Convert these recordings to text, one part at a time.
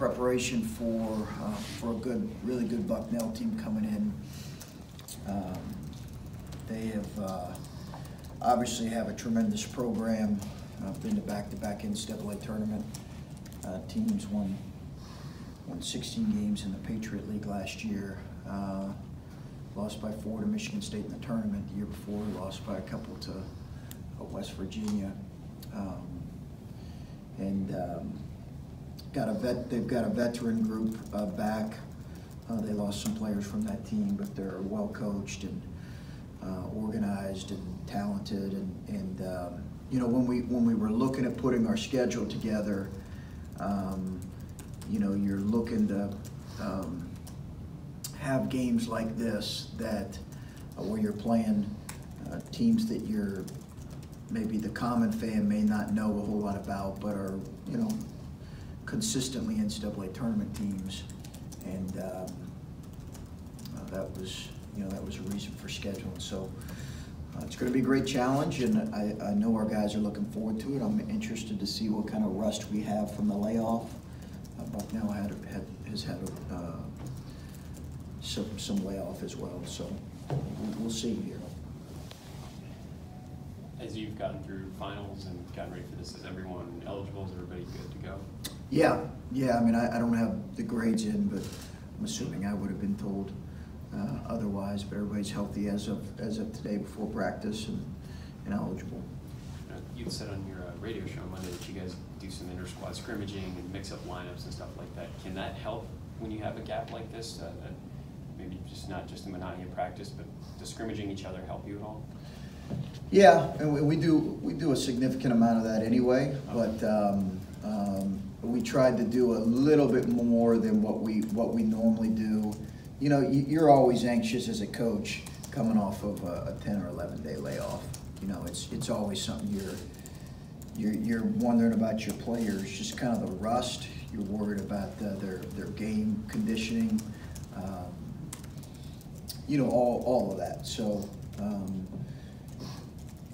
preparation for a really good Bucknell team coming in. They have obviously have a tremendous program. Been to back-to-back NCAA tournament. Teams won 16 games in the Patriot League last year. Lost by 4 to Michigan State in the tournament the year before. Lost by a couple to West Virginia. They've got a veteran group back. They lost some players from that team, but they're well coached and organized and talented. And you know, when we were looking at putting our schedule together, you know, you're looking to have games like this that where you're playing teams that you're maybe the common fan may not know a whole lot about, but are, you know, consistently NCAA tournament teams, and that was a reason for scheduling. So it's going to be a great challenge, and I know our guys are looking forward to it. I'm interested to see what kind of rust we have from the layoff. Bucknell has had some layoff as well, so we'll see here. As you've gotten through finals and gotten ready for this, is everyone eligible? Is everybody good to go? Yeah. I mean, I don't have the grades in, but I'm assuming I would have been told otherwise. But everybody's healthy as of today before practice and eligible. You said on your radio show Monday that you guys do some inter-squad scrimmaging and mix up lineups and stuff like that. Can that help when you have a gap like this? Maybe just not just the monotony of practice, but does scrimmaging each other help you at all? Yeah, and we do a significant amount of that anyway, but we tried to do a little bit more than what we normally do. You know, you're always anxious as a coach coming off of a 10 or 11-day layoff. You know, it's always something you're wondering about your players, just kind of the rust. You're worried about their game conditioning. You know, all of that. So.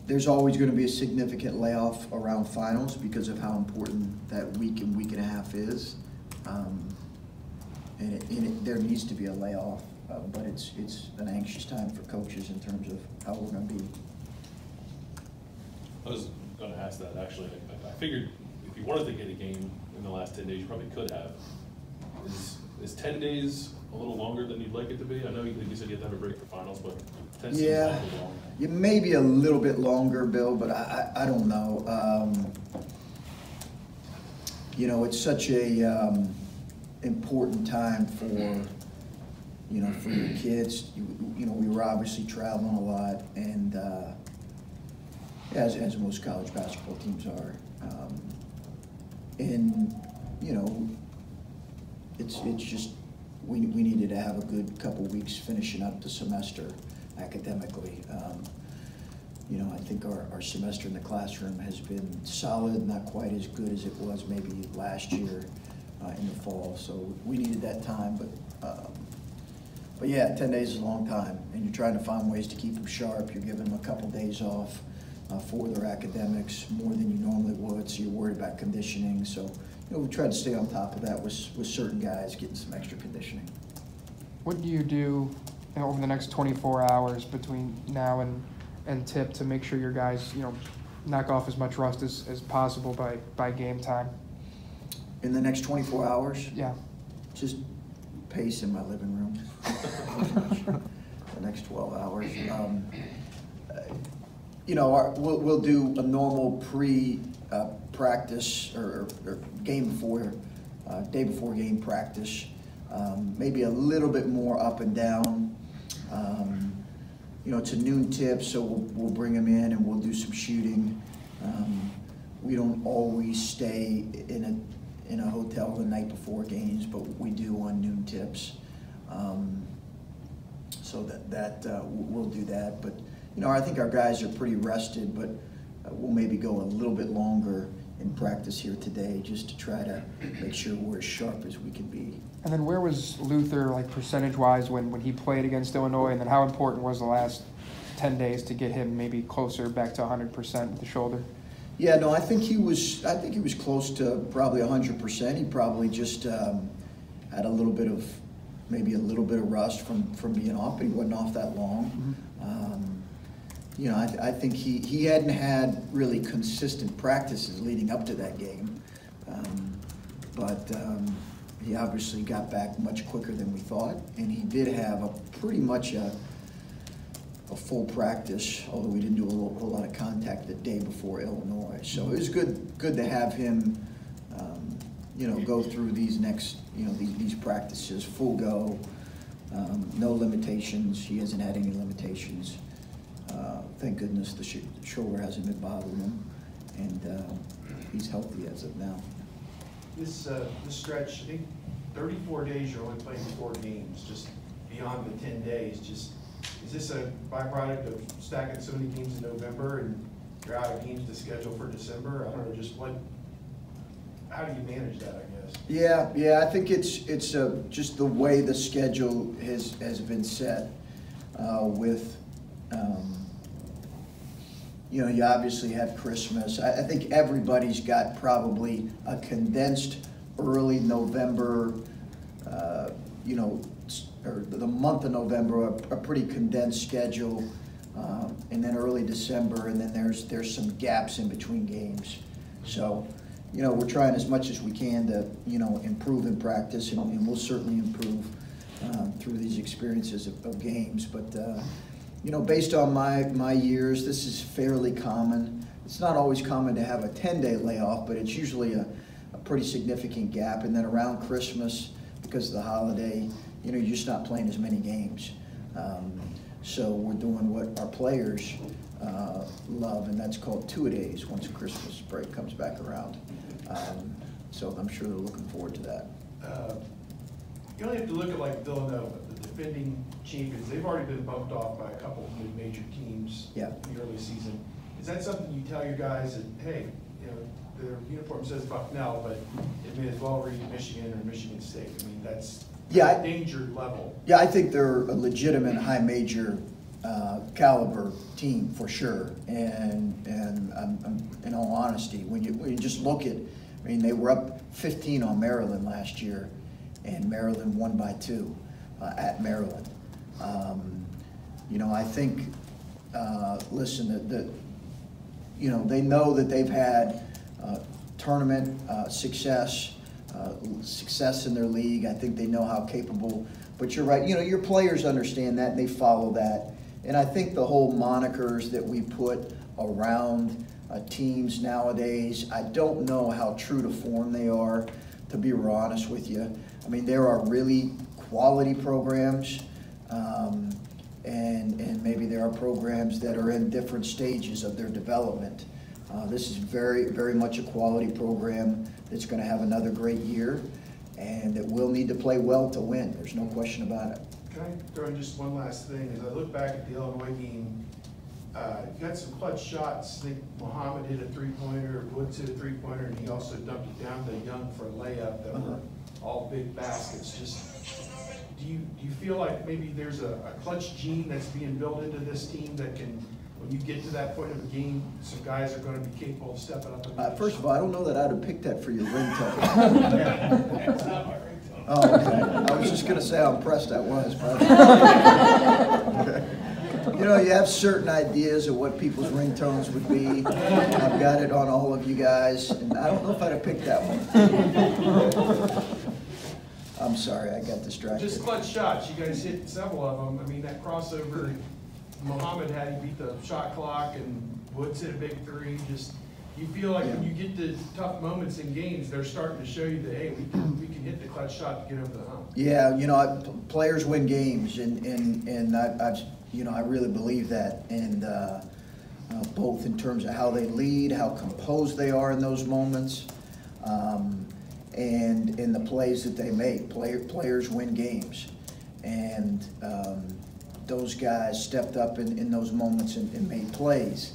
There's always going to be a significant layoff around finals because of how important that week and week and a half is, there needs to be a layoff, but it's an anxious time for coaches in terms of how we're going to be. I was going to ask that actually. I figured if you wanted to get a game in the last 10 days, you probably could have. Is 10 days a little longer than you'd like it to be? I know you said you had to have a break for finals, but 10 seems a little long. Yeah, maybe a little bit longer, Bill, but I don't know. You know, it's such a important time for, you know, for your kids. You know, we were obviously traveling a lot, and as most college basketball teams are, and you know, it's just we needed to have a good couple weeks finishing up the semester academically. You know, I think our semester in the classroom has been solid, not quite as good as it was maybe last year in the fall. So we needed that time, but yeah, 10 days is a long time, and you're trying to find ways to keep them sharp. You're giving them a couple days off for their academics, more than you normally would, so you're worried about conditioning. So, you know, we tried to stay on top of that with certain guys getting some extra conditioning. What do you do over the next 24 hours between now and tip to make sure your guys, you know, knock off as much rust as possible by game time? In the next 24 hours? Yeah. Just pace in my living room. The next 12 hours. You know, we'll do a normal pre-practice or game before, day before game practice. Maybe a little bit more up and down. You know, it's a noon tip, so we'll bring them in and we'll do some shooting. We don't always stay in a hotel the night before games, but we do on noon tips. So that we'll do that. But you know, I think our guys are pretty rested, but we'll maybe go a little bit longer in practice here today just to try to make sure we're as sharp as we can be. And then where was Luther, like, percentage-wise when he played against Illinois, and then how important was the last 10 days to get him maybe closer back to 100% with the shoulder? Yeah, no, I think he was close to probably 100%. He probably just had maybe a little bit of rust from being off, but he wasn't off that long. You know, I think he hadn't had really consistent practices leading up to that game, but he obviously got back much quicker than we thought, and he did have pretty much a full practice, although we didn't do a whole lot of contact the day before Illinois. So it was good to have him, you know, go through these these practices, full go, no limitations. He hasn't had any limitations. Thank goodness the shoulder hasn't been bothering him, and he's healthy as of now. This stretch, I think 34 days, you're only playing 4 games, just beyond the 10 days. Just is this a byproduct of stacking so many games in November and you're out of games to schedule for December? I don't know, just how do you manage that, I guess? Yeah, I think it's just the way the schedule has been set with. You know, you obviously have Christmas. I think everybody's got probably a condensed early November, you know, or the month of November, a pretty condensed schedule, and then early December, and then there's some gaps in between games. So, you know, we're trying as much as we can to, you know, improve in practice, and we'll certainly improve through these experiences of games. But you know, based on my years, this is fairly common. It's not always common to have a 10-day layoff, but it's usually a pretty significant gap. And then around Christmas, because of the holiday, you know, you're just not playing as many games. So we're doing what our players love, and that's called two-a-days once Christmas break comes back around. So I'm sure they're looking forward to that. You only have to look at like Villanova, the defending champions. They've already been bumped off by a couple of mid-major teams in the early season. Is that something you tell your guys that, hey, you know, their uniform says Bucknell, but it may as well read Michigan or Michigan State? I mean, that's a danger level. Yeah, I think they're a legitimate high major caliber team for sure. And in all honesty, when you just look at, I mean, they were up 15 on Maryland last year, and Maryland won by 2 at Maryland. You know, I think, listen, you know, they know that they've had tournament success in their league. I think they know how capable, but you're right, you know, your players understand that and they follow that. And I think the whole monikers that we put around teams nowadays, I don't know how true to form they are, to be real honest with you. I mean, there are really quality programs, and maybe there are programs that are in different stages of their development. This is very, very much a quality program that's going to have another great year, and that will need to play well to win. There's no question about it. Can I throw in just one last thing? As I look back at the Illinois game, you got some clutch shots. I think Muhammad hit a three-pointer, Woods hit a three-pointer, and he also dumped it down to Young for a layup that were all big baskets. Just do you feel like maybe there's a clutch gene that's being built into this team that can, when you get to that point of the game, some guys are going to be capable of stepping up? And first of all, I don't know that I'd have picked that for your ringtone. It's not my ringtone. Oh, okay. I was just going to say how impressed I was. You know, you have certain ideas of what people's ringtones would be. I've got it on all of you guys, and I don't know if I'd have picked that one. I'm sorry, I got distracted. Just clutch shots. You guys hit several of them. I mean, that crossover Muhammad had, he beat the shot clock, and Woods hit a big three. Just, you feel like when you get to tough moments in games, they're starting to show you that, hey, we can hit the clutch shot to get over the hump. Yeah, you know, players win games, and I've you know, I really believe that, and both in terms of how they lead, how composed they are in those moments, and in the plays that they make. Players win games, and those guys stepped up in those moments and made plays.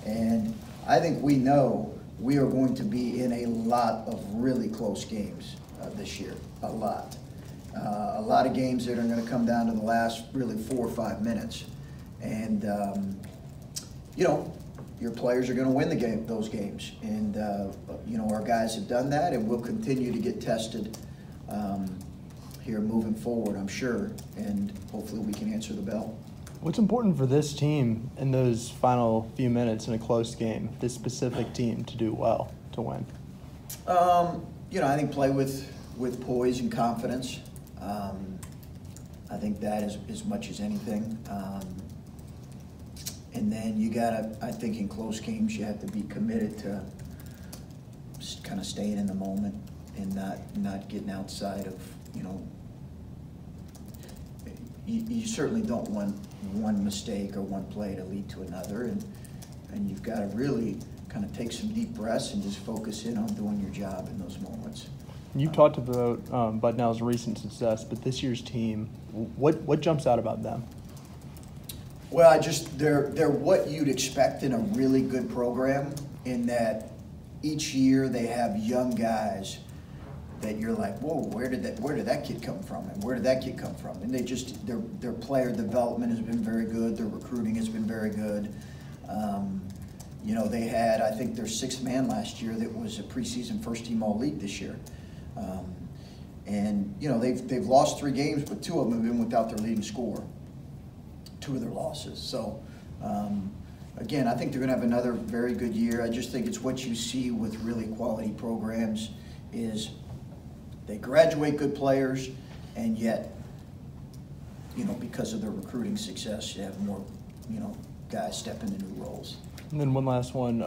And I think we know we are going to be in a lot of really close games this year, a lot of games that are going to come down to the last really 4 or 5 minutes. And, you know, your players are going to win those games. And, you know, our guys have done that, and we'll continue to get tested here moving forward, I'm sure, and hopefully we can answer the bell. What's important for this team in those final few minutes in a close game, this specific team, to do well, to win? You know, I think play with poise and confidence. I think that is as much as anything. And then you gotta, I think in close games, you have to be committed to just kind of staying in the moment and not getting outside of, you know, you certainly don't want one mistake or one play to lead to another, and you've got to really kind of take some deep breaths and just focus in on doing your job in those moments. You talked about Bucknell's recent success, but this year's team, what jumps out about them? Well, they're what you'd expect in a really good program, in that each year they have young guys that you're like, whoa, where did that kid come from, and where did that kid come from? And their player development has been very good, their recruiting has been very good. You know, they had, I think, their sixth man last year that was a preseason first-team All-League this year. And, you know, they've lost 3 games, but 2 of them have been without their leading scorer, 2 of their losses. So, again, I think they're going to have another very good year. I just think it's what you see with really quality programs is they graduate good players, and yet, you know, because of their recruiting success, you have more, you know, guys step into new roles. And then one last one.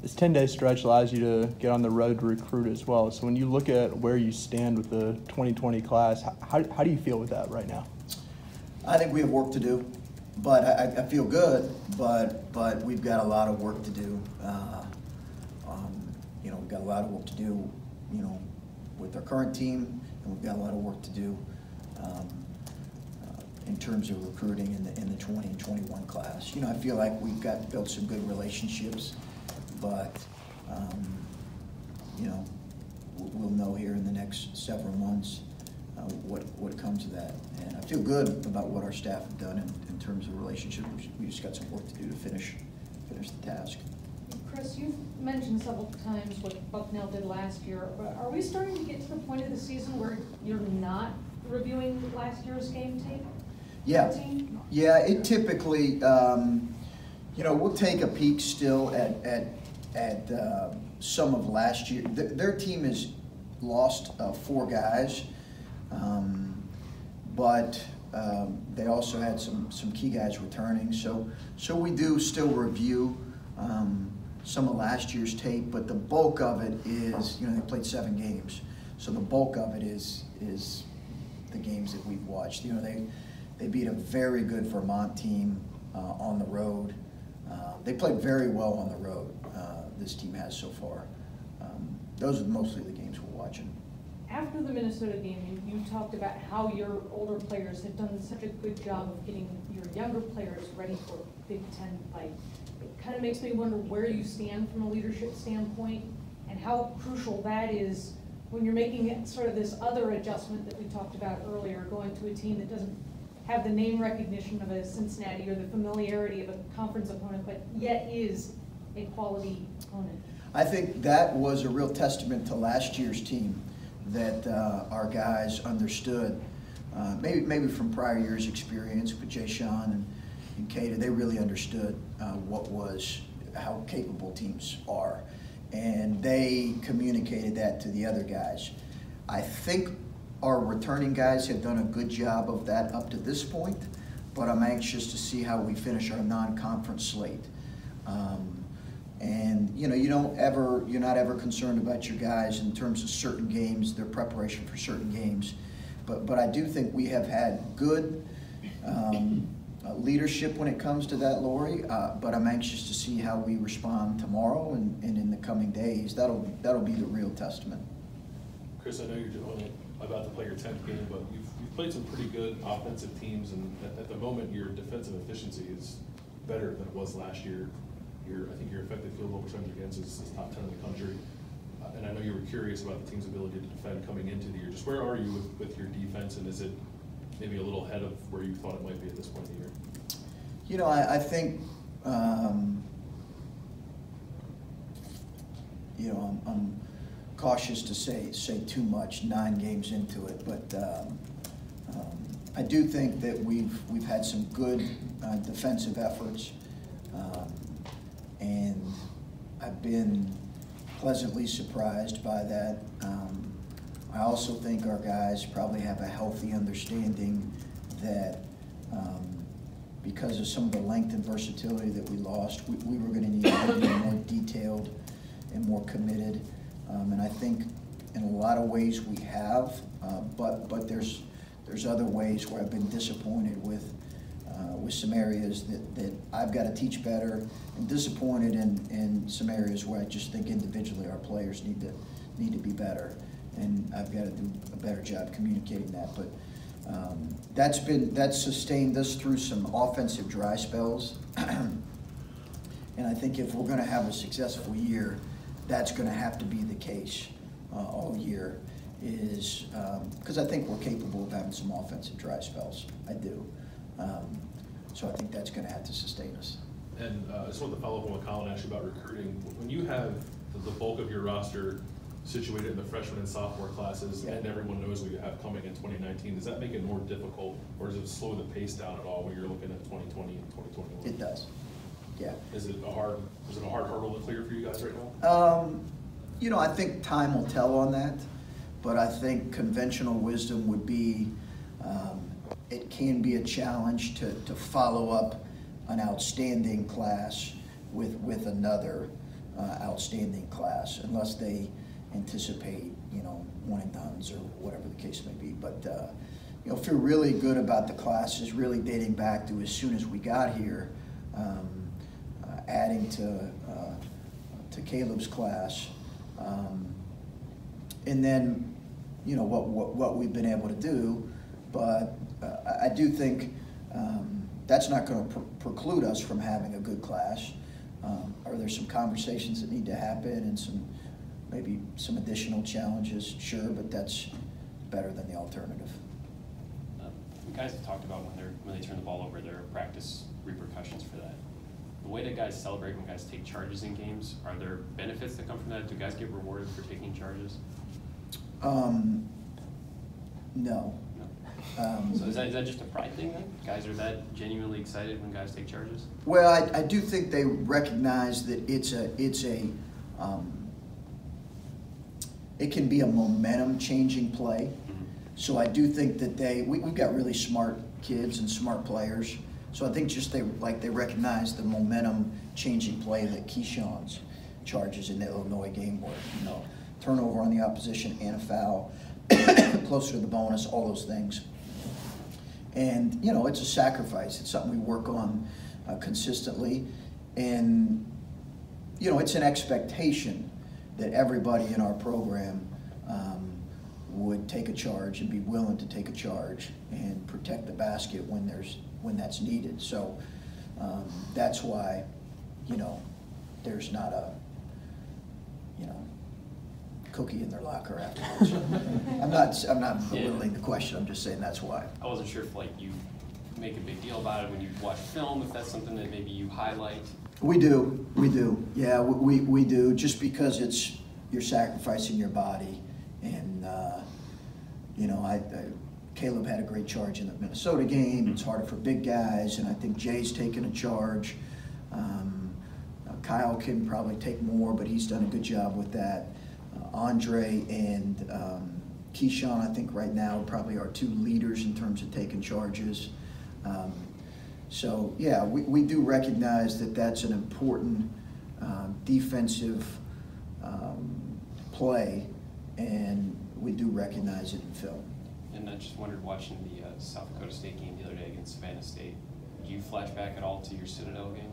This 10-day stretch allows you to get on the road to recruit as well. So when you look at where you stand with the 2020 class, how do you feel with that right now? I think we have work to do, but I feel good, but we've got a lot of work to do. You know, we've got a lot of work to do, you know, with our current team, and we've got a lot of work to do in terms of recruiting in the 20 and 21 class. You know, I feel like we've built some good relationships, but you know, we'll know here in the next several months what comes of that. And I feel good about what our staff have done in terms of relationships. We just got some work to do to finish the task. Chris, you've mentioned several times what Bucknell did last year, but are we starting to get to the point of the season where you're not reviewing last year's game tape? Yeah, yeah. It typically, you know, we'll take a peek still at some of last year. Their team has lost 4 guys, but they also had some key guys returning. So we do still review some of last year's tape, but the bulk of it is, you know, they played 7 games, so the bulk of it is the games that we've watched. You know, they beat a very good Vermont team on the road. They played very well on the road, this team has so far. Those are mostly the games we're watching. After the Minnesota game, you talked about how your older players have done such a good job of getting your younger players ready for Big Ten fight. It kind of makes me wonder where you stand from a leadership standpoint and how crucial that is when you're making sort of this other adjustment that we talked about earlier, going to a team that doesn't have the name recognition of a Cincinnati or the familiarity of a conference opponent, but yet is a quality opponent. I think that was a real testament to last year's team, that our guys understood, maybe from prior years' experience with Jay Sean and Cater. They really understood how capable teams are, and they communicated that to the other guys. I think our returning guys have done a good job of that up to this point, but I'm anxious to see how we finish our non-conference slate. And you know, you're not ever concerned about your guys in terms of certain games, their preparation for certain games. But I do think we have had good leadership when it comes to that, Lori. But I'm anxious to see how we respond tomorrow and in the coming days. That'll be the real testament. Chris, I know you're about to play your 10th game, but you've played some pretty good offensive teams, and at the moment your defensive efficiency is better than it was last year. I think your effective field goal percentage against is top 10 in the country. And I know you were curious about the team's ability to defend coming into the year. Just where are you with your defense, and is it maybe a little ahead of where you thought it might be at this point in the year? You know, I think you know, I'm cautious to say too much 9 games into it, but I do think that we've had some good defensive efforts, and I've been pleasantly surprised by that. I also think our guys probably have a healthy understanding that because of some of the length and versatility that we lost, we were going to need to be more detailed and more committed. And I think in a lot of ways we have, but there's other ways where I've been disappointed with some areas that I've got to teach better, and disappointed in some areas where I just think individually our players need to be better, and I've got to do a better job communicating that. But that's sustained us through some offensive dry spells, and I think if we're going to have a successful year, that's going to have to be the case all year. Is because I think we're capable of having some offensive dry spells. I do. So I think that's going to have to sustain us. And I just want to follow up on what Colin asked you about recruiting. When you have the bulk of your roster situated in the freshman and sophomore classes, and everyone knows what you have coming in 2019, does that make it more difficult, or does it slow the pace down at all when you're looking at 2020 and 2021? It does. Yeah. Is it a hard hurdle to clear for you guys right now? You know, I think time will tell on that, but I think conventional wisdom would be it can be a challenge to follow up an outstanding class with another outstanding class, unless they anticipate, you know, one and dones or whatever the case may be. But you know, feel really good about the classes, really dating back to as soon as we got here, adding to Caleb's class, and then, you know, what we've been able to do. But I do think that's not going to preclude us from having a good class. Are there some conversations that need to happen and maybe some additional challenges? Sure, but that's better than the alternative. You guys have talked about when they turn the ball over, there are practice repercussions for that. The way that guys celebrate when guys take charges in games, are there benefits that come from that? Do guys get rewarded for taking charges? No. So is that just a pride thing then? Guys are that genuinely excited when guys take charges? Well, I do think they recognize that it can be a momentum changing play. Mm-hmm. So I do think that we've got really smart kids and smart players. So I think just they recognize the momentum changing play that Keyshawn's charges in the Illinois game were, you know, turnover on the opposition and a foul, closer to the bonus, all those things. And, you know, it's a sacrifice. It's something we work on consistently. And, you know, it's an expectation that everybody in our program would take a charge and be willing to take a charge and protect the basket when that's needed. So that's why, you know, there's not a, you know, cookie in their locker afterwards. I'm not belittling the question. I'm just saying that's why. I wasn't sure if you make a big deal about it when you watch film, if that's something that maybe you highlight. We do. Yeah, we do. Just because you're sacrificing your body, and you know, Caleb had a great charge in the Minnesota game. It's harder for big guys, and I think Jay's taken a charge. Kyle can probably take more, but he's done a good job with that. Andre and Keyshawn, I think right now probably are 2 leaders in terms of taking charges. So yeah, we do recognize that that's an important defensive play, and we do recognize it in film. And I just wondered, watching the South Dakota State game the other day against Savannah State, do you flash back at all to your Citadel game?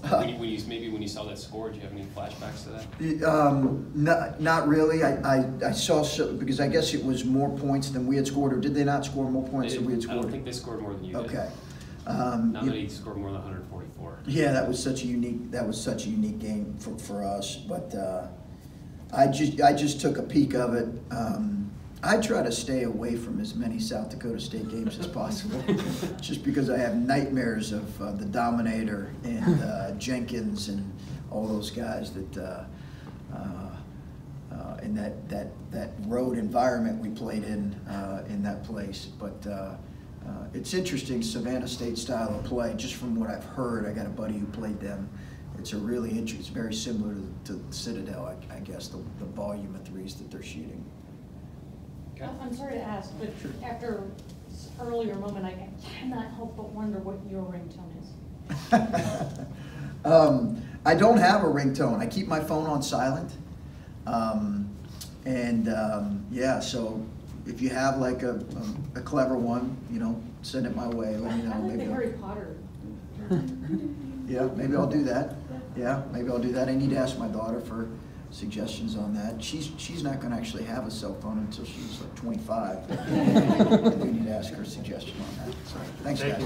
When you saw that score, do you have any flashbacks to that? Not really. I saw because I guess it was more points than we had scored, or did they not score more points than we had scored? I don't think they scored more than you did. Okay. Nobody scored more than 144. Yeah, that was such a unique game for us. But I just took a peek of it. I try to stay away from as many South Dakota State games as possible, just because I have nightmares of the Dominator and Jenkins and all those guys that that road environment we played in that place. But it's interesting, Savannah State style of play. Just from what I've heard, I got a buddy who played them. It's a really interesting. It's very similar to Citadel, I guess, the volume of threes that they're shooting. I'm sorry to ask, but after this earlier moment, I cannot help but wonder what your ringtone is. I don't have a ringtone. I keep my phone on silent. Yeah, so if you have like a clever one, you know, send it my way. Let me know. I like the Maybe Harry Potter. yeah, maybe I'll do that. Yeah, maybe I'll do that. I need to ask my daughter for suggestions on that. She's not going to actually have a cell phone until she's like 25. I do need to ask her a suggestion on that. So, thanks, guys.